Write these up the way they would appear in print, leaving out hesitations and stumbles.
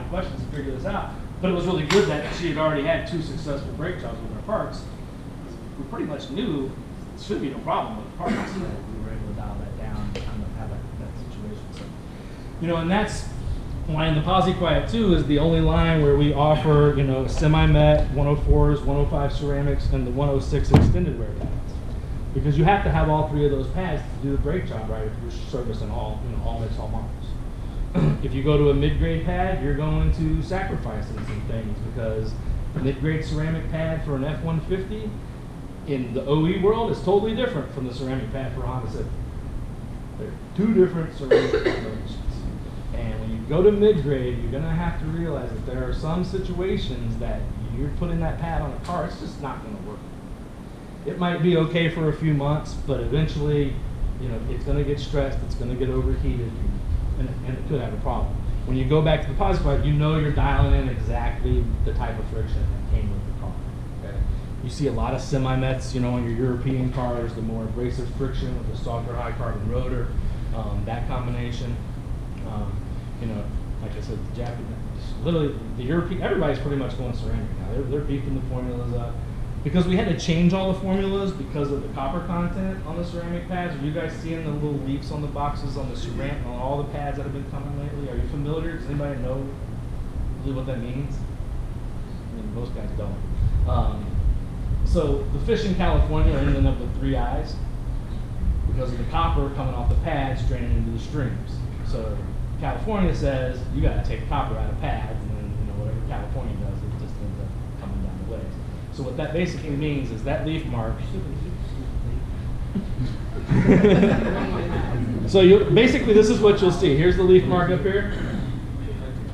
questions to figure this out. But it was really good that she had already had 2 successful brake jobs with our parts. We pretty much knew it should be no problem with the parts. So we were able to dial that down and kind of have that situation. So, you know, and that's why in the Posi Quiet 2 is the only line where we offer, you know, semi-met, 104s, 105 ceramics, and the 106 extended wear pads. Because you have to have all 3 of those pads to do the brake job right if you're servicing all, you know, all mix, all models. If you go to a mid-grade pad, you're going to sacrifice some things because the mid-grade ceramic pad for an F-150 in the OE world is totally different from the ceramic pad for a Honda Civic. They're 2 different ceramic combinations. And when you go to mid-grade, you're gonna have to realize that there are some situations that you're putting that pad on a car, it's just not gonna work. It might be okay for a few months, but eventually, you know, it's gonna get stressed, it's gonna get overheated, and it could have a problem. When you go back to the Posi Quiet, you know you're dialing in exactly the type of friction that came with the car. Okay? You see a lot of semi-mets, you know, on your European cars, the more abrasive friction with the softer high carbon rotor, that combination. You know, like I said, the Japanese, literally the European, everybody's pretty much going ceramic now. They're beefing the formulas up. Because we had to change all the formulas because of the copper content on the ceramic pads. Are you guys seeing the little leaks on the boxes on the ceramic, on all the pads that have been coming lately? Are you familiar? Does anybody know really what that means? I mean, most guys don't. So the fish in California are ending up with 3 eyes because of the copper coming off the pads draining into the streams. So California says you got to take copper out of pads, and then, you know, whatever California does, it just ends up coming down the ways. So what that basically means is that leaf mark. So you basically, this is what you'll see. Here's the leaf mark up here.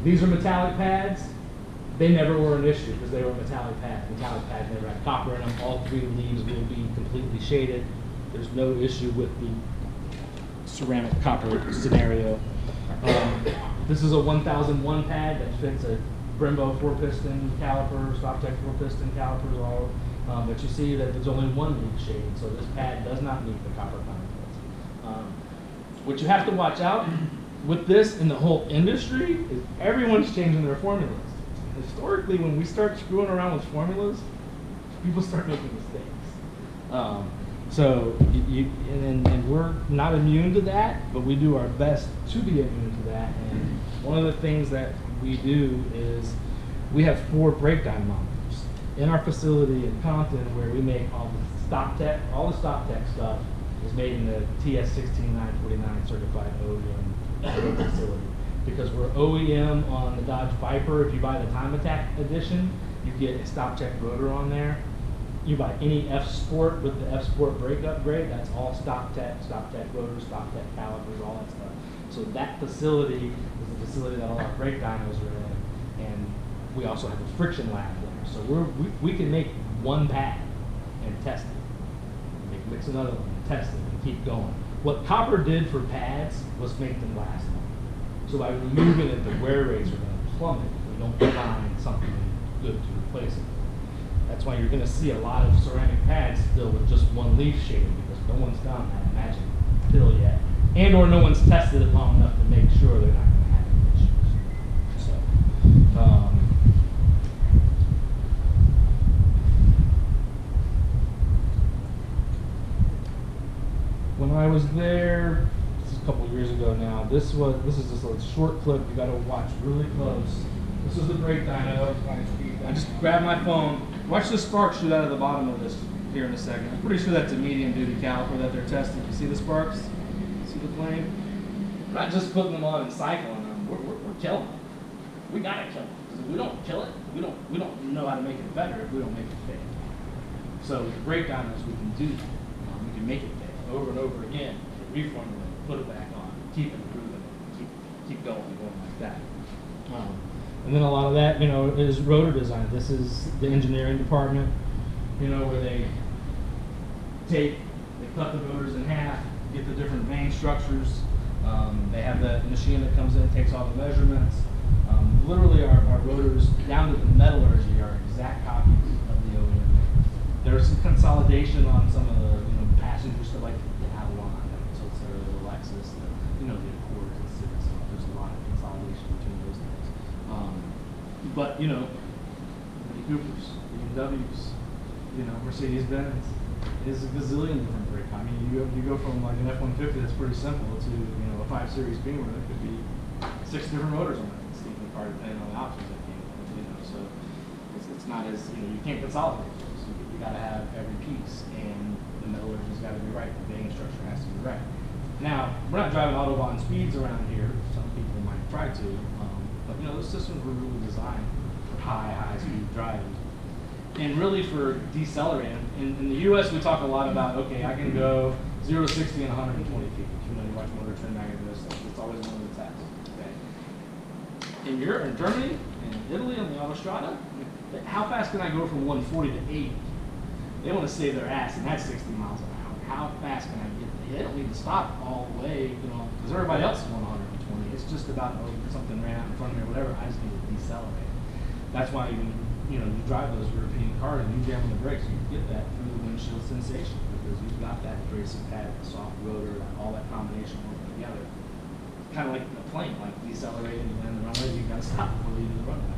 These are metallic pads. They never were an issue because they were metallic pads. Metallic pads never had copper in them. All 3 leaves will be completely shaded. There's no issue with the ceramic copper scenario. This is a 1001 pad that fits a Brembo 4-piston caliper, StopTech 4-piston calipers, all. But you see that there's only 1 leaf shade, so this pad does not meet the copper content. What you have to watch out with this in the whole industry is everyone's changing their formulas. Historically, when we start screwing around with formulas, people start making mistakes. So, and we're not immune to that, but we do our best to be immune to that. And one of the things that we do is we have 4 breakdown monitors in our facility in Compton where we make all the StopTech stuff is made in the TS16949 certified OEM facility. Because we're OEM on the Dodge Viper, if you buy the Time Attack edition, you get a StopTech rotor on there. You buy any F Sport with the F Sport brake upgrade, that's all StopTech rotors, StopTech calipers, all that stuff. So that facility is the facility that all our brake dynos are in, and we also have a friction lab there. So we can make 1 pad and test it. Mix another one and test it and keep going. What copper did for pads was make them last longer. So by removing it, the wear rates are going to plummet if we don't find something good to replace it. That's why you're going to see a lot of ceramic pads still with just 1 leaf shading because no one's done that magic pill yet. And or no one's tested it long enough to make sure they're not going to have any issues. So, when I was there, this is a couple years ago now, this is just a short clip you got to watch really close. This is the brake dyno. I just grabbed my phone. Watch the sparks shoot out of the bottom of this here in a second. I'm pretty sure that's a medium duty caliper that they're testing. You see the sparks? See the flame? We're not just putting them on and cycling them. We're killing them. We gotta kill them. Because if we don't kill it, we don't know how to make it better if we don't make it fail. So with the brake dynos, we can do that. We can make it fail over and over again. Reformulate it, put it back on, keep improving it, keep going and going like that. And then a lot of that, you know, is rotor design. This is the engineering department, you know, where they cut the rotors in half, get the different vane structures. They have the machine that comes in, takes all the measurements. Literally our rotors, down to the metallurgy, are exact copies of the OEM. There's some consolidation on some of the, you know, passenger stuff like the Avalon, the Lexus, the Accord, and Civic. So there's a lot of consolidation between those things. But, you know, Mini Coopers, BMWs, you know, Mercedes-Benz is a gazillion different brake. I mean, you go from like an F-150 that's pretty simple to, you know, a 5 Series Beamer that could be 6 different motors on it. It's even car depending on the options that came with it, you know. So it's not as, you know, you can't consolidate those. You got to have every piece, and the metallurgy's got to be right. The banging structure has to be right. Now, we're not driving Autobahn speeds around here. Some people might try to, but you know, those systems were really designed for high speed driving. And really for decelerating. In the U.S., we talk a lot about, okay, I can go 0 to 60 in 120 feet. You know, you watch Motor Trend magazine, it's always one of the tests. Okay. In Europe, in Germany, in Italy, on the Autostrada, how fast can I go from 140 to 80? They want to save their ass, and that's 60 miles an hour. How fast can I get the hit? I don't need to stop all the way, you know, because everybody else is going 120. It's just about, oh, something ran out in front of me or whatever. I just need to decelerate. That's why you know, you drive those European cars and you jam on the brakes, you get that through the windshield sensation because you've got that abrasive pad, the soft rotor, all that combination working together. Kind of like a plane, like decelerating and land the runway, you got to stop before you do the runway.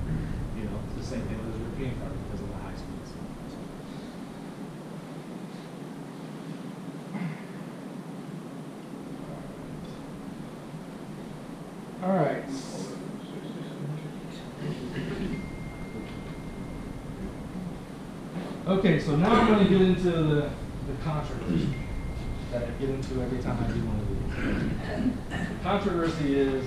You know, it's the same thing with those European cars because of the high speeds. All right. Okay, so now I'm going to get into the controversy that I get into every time I do one of these. The controversy is,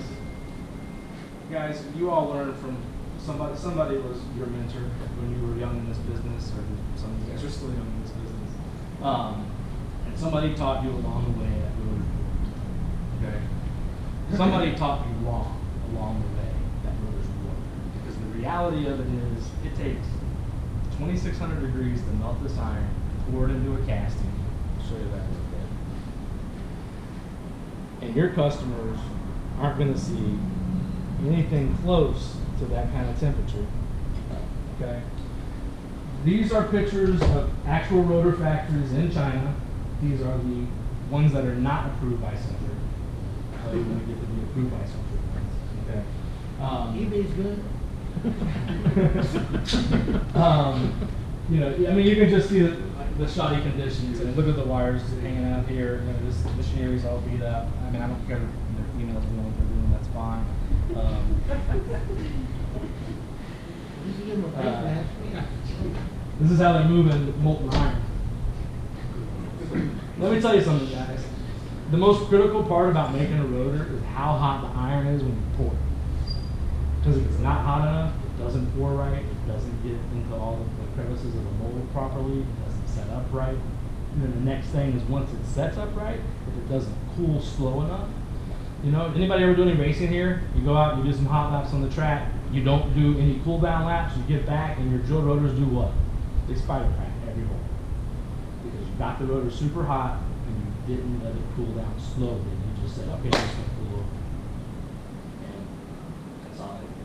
guys, you all learned from somebody was your mentor when you were young in this business, or some of you guys are still young in this business. And somebody taught you along the way that rotors work. Okay? Somebody taught you wrong along the way that rotors work. Because the reality of it is, it takes 2,600 degrees to melt this iron, pour it into a casting. I'll show you that real quick. And your customers aren't going to see anything close to that kind of temperature. Okay? These are pictures of actual rotor factories in China. These are the ones that are not approved by Centric. You want to get to be approved by Centric. Okay? eBay's good. You know, I mean, you can just see the shoddy conditions. And look at the wires hanging out here. You know, this machinery's all beat up. I mean, I don't care if their females doing what they're doing. That's fine. This is how they're moving molten iron. Let me tell you something, guys. The most critical part about making a rotor is how hot the iron is when you pour it. Because if it's not hot enough, it doesn't pour right, it doesn't get into all the crevices of the mold properly, it doesn't set up right. And then the next thing is once it sets up right, if it doesn't cool slow enough. You know, anybody ever do any racing here? You go out, you do some hot laps on the track, you don't do any cool down laps, you get back and your drill rotors do what? They spider crack every hole. Because you got the rotor super hot and you didn't let it cool down slowly. You just said, okay, this will cool over. And consolidate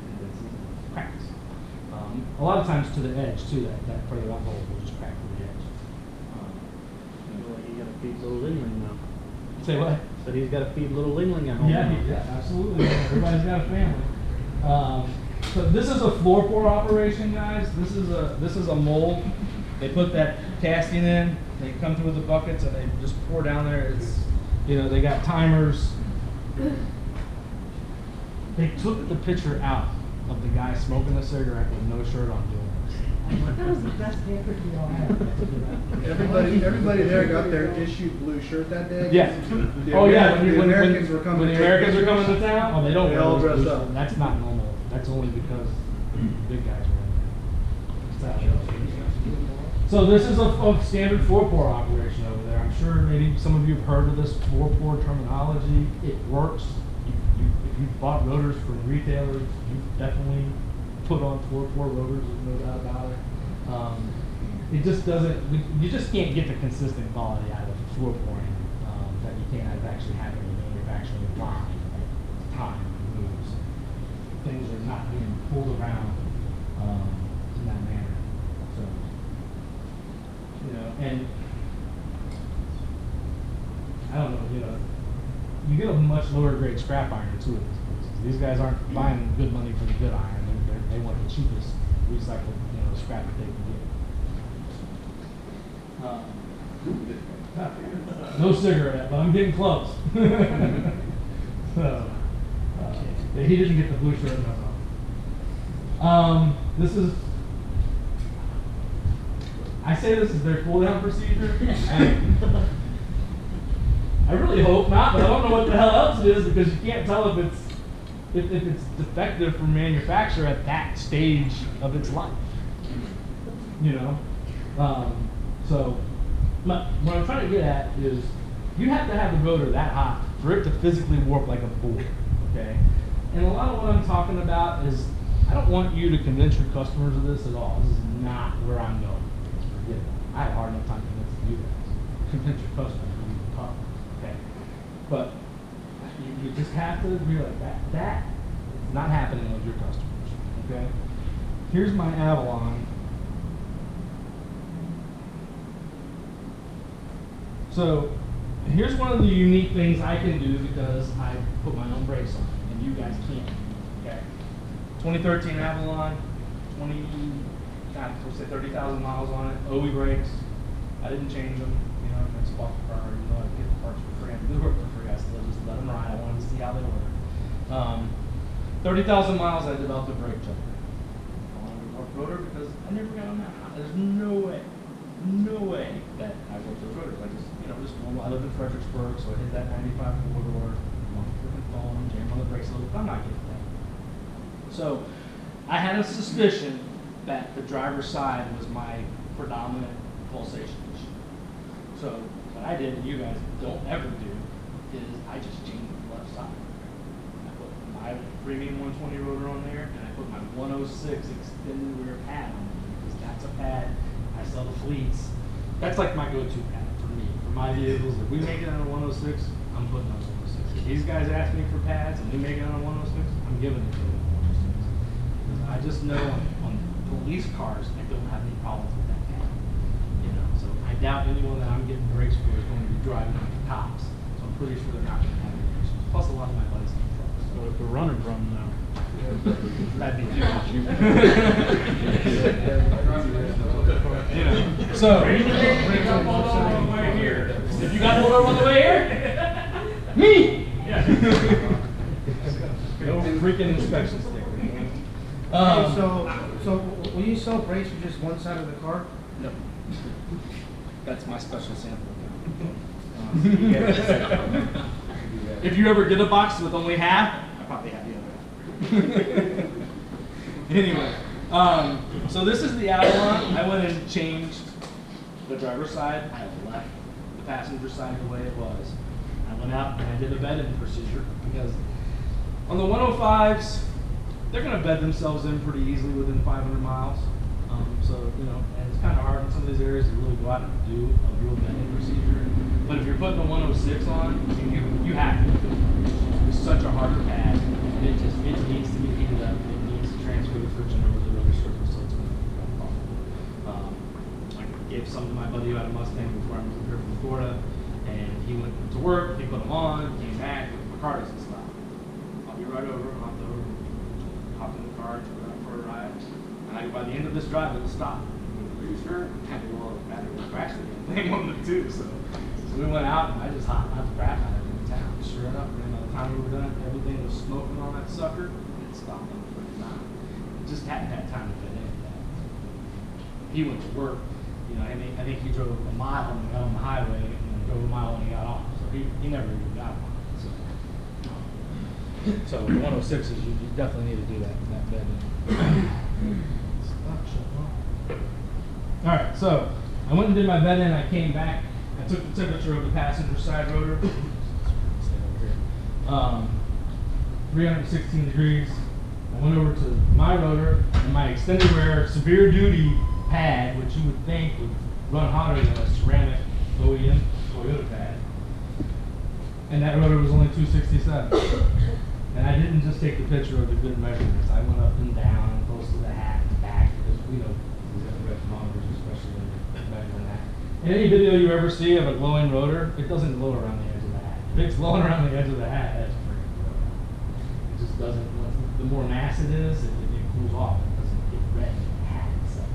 and cracks. A lot of times to the edge too, that further up hole will just crack to the edge. You got to feed little Lingling now. Say what? But he's got to feed little Lingling at home. Yeah, absolutely. Everybody's got a family. So this is a floor pour operation, guys. This is a mold. They put that casting in. They come through with the buckets and they just pour down there. It's, you know, they got timers. They took the picture out of the guy smoking a cigarette with no shirt on doing this. That was the best effort we all had. Everybody there got their issued blue shirt that day. Yeah. The Oh yeah. The Americans were coming. When the Americans are coming to town, oh, they don't They wear all those dress blue up. shirts. That's not normal. That's only because the big guys are in there. So this is a standard 4-pour operation over there. I'm sure maybe some of you have heard of this 4-pour terminology. It works. If you've bought rotors from retailers, you've definitely put on 4-pour rotors, there's no doubt about it. It just doesn't, you just can't get the consistent quality out of floor pouring that you can out of actually having a manufacturing line, like time moves. Things are not being pulled around in that manner. So, you know, and I don't know, you know, you get a much lower grade scrap iron too. These guys aren't buying good money for the good iron. They want the cheapest recycled, scrap that they can get. No cigarette, but I'm getting close. So, yeah, he didn't get the blue shirt, no. This is, I say this is their cool down procedure. And I really hope not, but I don't know what the hell else it is, because you can't tell if it's defective from manufacturer at that stage of its life. So what I'm trying to get at is you have to have the rotor that hot for it to physically warp like a board, okay? And a lot of what I'm talking about is, I don't want you to convince your customers of this at all. This is not where I'm going. Forget it. I have a hard enough time convincing you guys. Convince your customers to use the pump, okay? But you just have to realize that is not happening with your customers, okay? Here's my Avalon. So here's one of the unique things I can do because I put my own brakes on, and you guys can't. Okay. 2013 Avalon, 30,000 miles on it. OE brakes. I didn't change them. I just bought the car. Even though I get the parts for free. I do work for free. I still just let them ride. I wanted to see how they work. 30,000 miles. I developed a brake chucker. I wanted to work rotor because I never got them that hot. There's no way that I worked those rotors. I just, just normal. I lived in Fredericksburg, so I hit that 95 four-door, freaking phone, jam on the brakes a little bit. I'm not getting that. So I had a suspicion that the driver's side was my predominant pulsation issue. So what I did, and you guys don't ever do, is I just changed the left side. I put my premium 120 rotor on there, and I put my 106 extended rear pad on there, because that's a pad. I sell the fleets. That's like my go-to pad for me, for my vehicles. If we make it on a 106, I'm putting on a 106. If these guys ask me for pads and we make it on a 106, I'm giving it to them on 106. Because I just know on police cars, I don't have any problems with that pad. So I doubt anyone that I'm getting brakes for is going to be driving on the tops. So I'm pretty sure they're not going to have any issues. Plus a lot of my buddies have trucks. So if we're running from them, that'd be huge. So if you got pulled over on the way here, me. No freaking inspection sticker. So when you sell brakes for just one side of the car? No. That's my special sample. If you ever get a box with only half, I probably have the other half. Anyway, so this is the Avalon. I went and changed the driver's side. I left the passenger side the way it was. I went out and I did a bed-in procedure because on the 105s, they're going to bed themselves in pretty easily within 500 miles. And it's kind of hard in some of these areas to really go out and do a real bed-in procedure. But if you're putting a 106 on, you have to do it. It's such a harder pad. It needs to be heated up. It needs to transfer the friction over the rubber surface so it's going to become profitable. I gave some to my buddy who had a Mustang before I moved here from Florida, and he went to work, he put them on, came back, my car doesn't stop. I'll be right over, hopped in the car, took it out for a ride. And by the end of this drive, it'll stop. Are you sure? I had to go all the battery was crashed again. They wanted it too, so we went out and I just hopped the crap out of it in town. Sure enough, and by the time we were done, everything was smoking on that sucker, and it stopped on the freaking dime. It just hadn't had time to fit in that. He went to work, I think he drove a mile when he got on the highway and drove a mile when he got off. So he never even got one. So the 106s, you definitely need to do that bed. All right, so I went and did my bed in. I came back. I took the temperature of the passenger side rotor. 316 degrees. I went over to my rotor and my extended rear severe duty pad, which you would think would run hotter than a ceramic OEM Toyota pad. And that rotor was only 267. And I didn't just take the picture of the good measurements. I went up and down, close to the hat and back, because we know these red thermometers, especially when you're measuring that. In any video you ever see of a glowing rotor, it doesn't glow around the edge of the hat. If it's glowing around the edge of the hat, that's freaking glowing. It just doesn't. The more mass it is, it cools off, it doesn't get red and hat and stuff.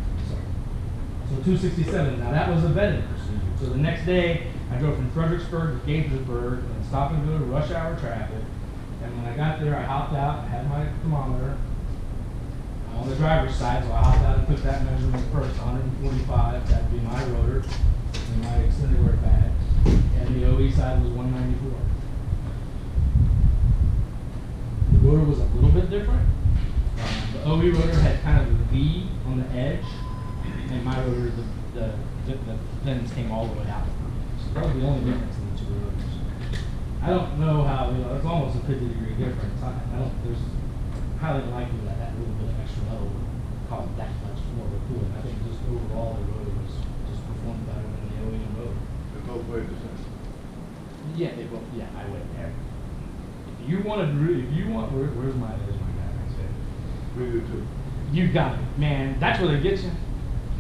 So 267, now that was a vetting procedure. So the next day, I drove from Fredericksburg to Gainesville and stopped and go to rush hour traffic. And when I got there, I hopped out, I had my thermometer. I'm on the driver's side, so I hopped out and took that measurement first, 145, that'd be my rotor, and my extended wear pad. And the OE side was 194. The rotor was a little bit different. The OE rotor had kind of a V on the edge, and my rotor, the fins came all the way out. So that was the only difference in the two rotors. I don't know how, it's almost a 50-degree difference. There's highly likely that that little bit of extra metal would cause that much more of a cooling. I think just overall the rotor was just performed better than the OE rotor. They both weigh the same. Yeah, they both. Yeah, I went there. If you want, where's my guy right there? We do too. You got it, man. That's where they get you,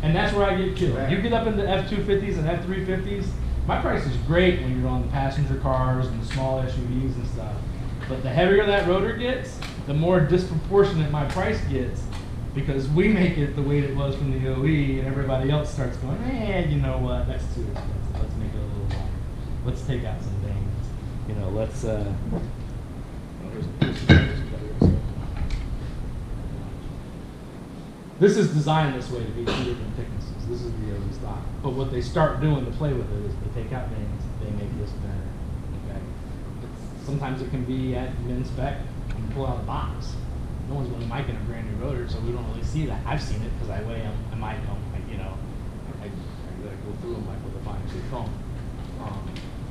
and that's where I get killed. Man. You get up into F250s and F350s. My price is great when you're on the passenger cars and the small SUVs and stuff. But the heavier that rotor gets, the more disproportionate my price gets, because we make it the weight it was from the OE, and everybody else starts going, you know what? That's too expensive. Let's make it a little lighter. Let's take out some things. Let's. This is designed this way to be 2 different thicknesses. This is the OE stock. But what they start doing to play with it is they take out things, they make this better. Okay. Sometimes it can be at min spec and you pull out a box. No one's really micing a brand new rotor, so we don't really see that. I've seen it because I weigh them, I mic them, I go through them like with a fine tooth comb.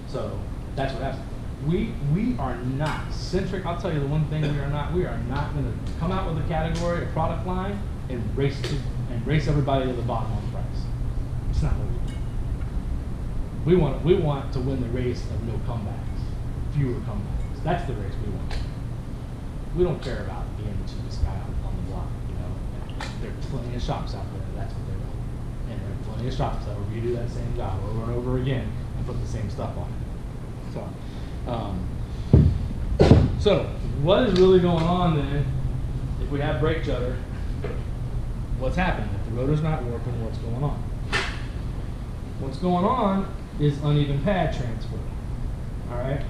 So that's what happens. We are not Centric. I'll tell you the one thing we are not. We are not going to come out with a category, a product line, and race everybody to the bottom on price. It's not what we do. We want to win the race of no comebacks, fewer comebacks. That's the race we want. We don't care about being the cheapest guy on the block. There are plenty of shops out there. That's what they want, and there are plenty of shops that will redo that same job over and over again and put the same stuff on it. So what is really going on then? If we have brake judder, what's happening? If the rotor's not working, what's going on? What's going on is uneven pad transfer. All right.